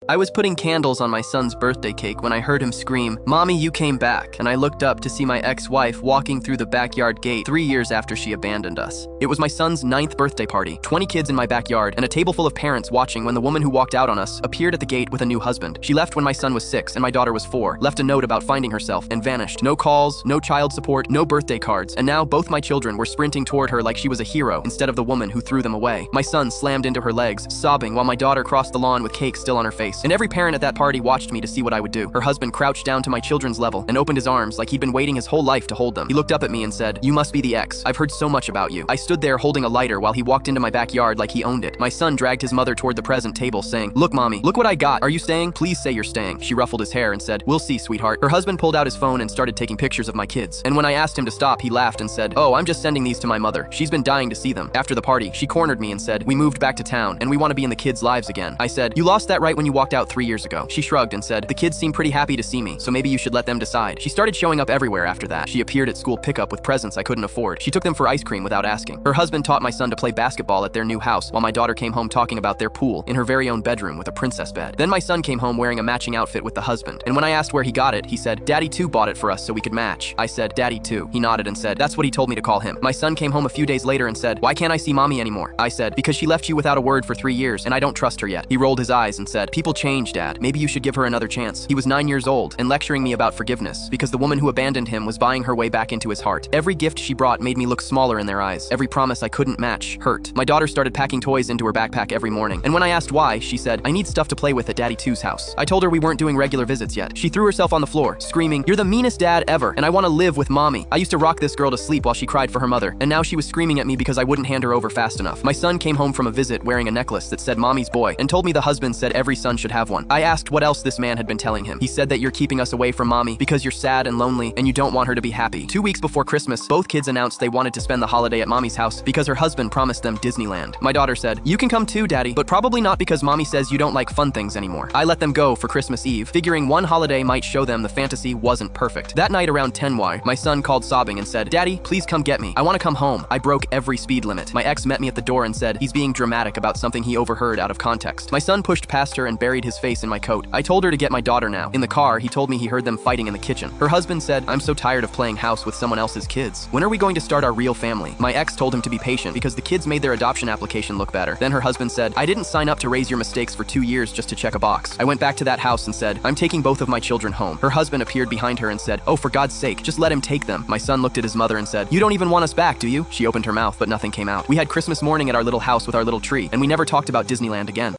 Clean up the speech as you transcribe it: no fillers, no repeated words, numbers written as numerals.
I was putting candles on my son's birthday cake when I heard him scream, "Mommy, you came back," and I looked up to see my ex-wife walking through the backyard gate 3 years after she abandoned us. It was my son's 9th birthday party, 20 kids in my backyard, and a table full of parents watching when the woman who walked out on us appeared at the gate with a new husband. She left when my son was 6 and my daughter was 4, left a note about finding herself, and vanished. No calls, no child support, no birthday cards, and now both my children were sprinting toward her like she was a hero instead of the woman who threw them away. My son slammed into her legs, sobbing, while my daughter crossed the lawn with cake still on her face. And every parent at that party watched me to see what I would do. Her husband crouched down to my children's level and opened his arms like he'd been waiting his whole life to hold them. He looked up at me and said, "You must be the ex. I've heard so much about you." I stood there holding a lighter while he walked into my backyard like he owned it. My son dragged his mother toward the present table saying, "Look, Mommy, look what I got. Are you staying? Please say you're staying." She ruffled his hair and said, "We'll see, sweetheart." Her husband pulled out his phone and started taking pictures of my kids. And when I asked him to stop, he laughed and said, "Oh, I'm just sending these to my mother. She's been dying to see them." After the party, she cornered me and said, "We moved back to town and we want to be in the kids' lives again." I said, "You lost that right when you walked out 3 years ago." She shrugged and said, "The kids seem pretty happy to see me, so maybe you should let them decide." She started showing up everywhere after that. She appeared at school pickup with presents I couldn't afford. She took them for ice cream without asking. Her husband taught my son to play basketball at their new house while my daughter came home talking about their pool in her very own bedroom with a princess bed. Then my son came home wearing a matching outfit with the husband. And when I asked where he got it, he said, "Daddy too bought it for us so we could match." I said, "Daddy too." He nodded and said, "That's what he told me to call him." My son came home a few days later and said, "Why can't I see Mommy anymore?" I said, "Because she left you without a word for 3 years and I don't trust her yet." He rolled his eyes and said, "People change, Dad. Maybe you should give her another chance." He was 9 years old and lecturing me about forgiveness because the woman who abandoned him was buying her way back into his heart. Every gift she brought made me look smaller in their eyes. Every promise I couldn't match hurt. My daughter started packing toys into her backpack every morning. And when I asked why, she said, "I need stuff to play with at Daddy 2's house." I told her we weren't doing regular visits yet. She threw herself on the floor, screaming, "You're the meanest dad ever, and I want to live with Mommy." I used to rock this girl to sleep while she cried for her mother, and now she was screaming at me because I wouldn't hand her over fast enough. My son came home from a visit wearing a necklace that said Mommy's boy and told me the husband said every son should have one. I asked what else this man had been telling him. He said that you're keeping us away from Mommy because you're sad and lonely and you don't want her to be happy. 2 weeks before Christmas, both kids announced they wanted to spend the holiday at Mommy's house because her husband promised them Disneyland. My daughter said, "You can come too, Daddy, but probably not because Mommy says you don't like fun things anymore." I let them go for Christmas Eve, figuring one holiday might show them the fantasy wasn't perfect. That night around 10 my son called sobbing and said, "Daddy, please come get me. I want to come home." I broke every speed limit. My ex met me at the door and said he's being dramatic about something he overheard out of context. My son pushed past her and buried his face in my coat. I told her to get my daughter now. In the car, he told me he heard them fighting in the kitchen. Her husband said, "I'm so tired of playing house with someone else's kids. When are we going to start our real family?" My ex told him to be patient because the kids made their adoption application look better. Then her husband said, "I didn't sign up to raise your mistakes for 2 years just to check a box." I went back to that house and said, "I'm taking both of my children home." Her husband appeared behind her and said, "Oh, for God's sake, just let him take them." My son looked at his mother and said, "You don't even want us back, do you?" She opened her mouth, but nothing came out. We had Christmas morning at our little house with our little tree, and we never talked about Disneyland again.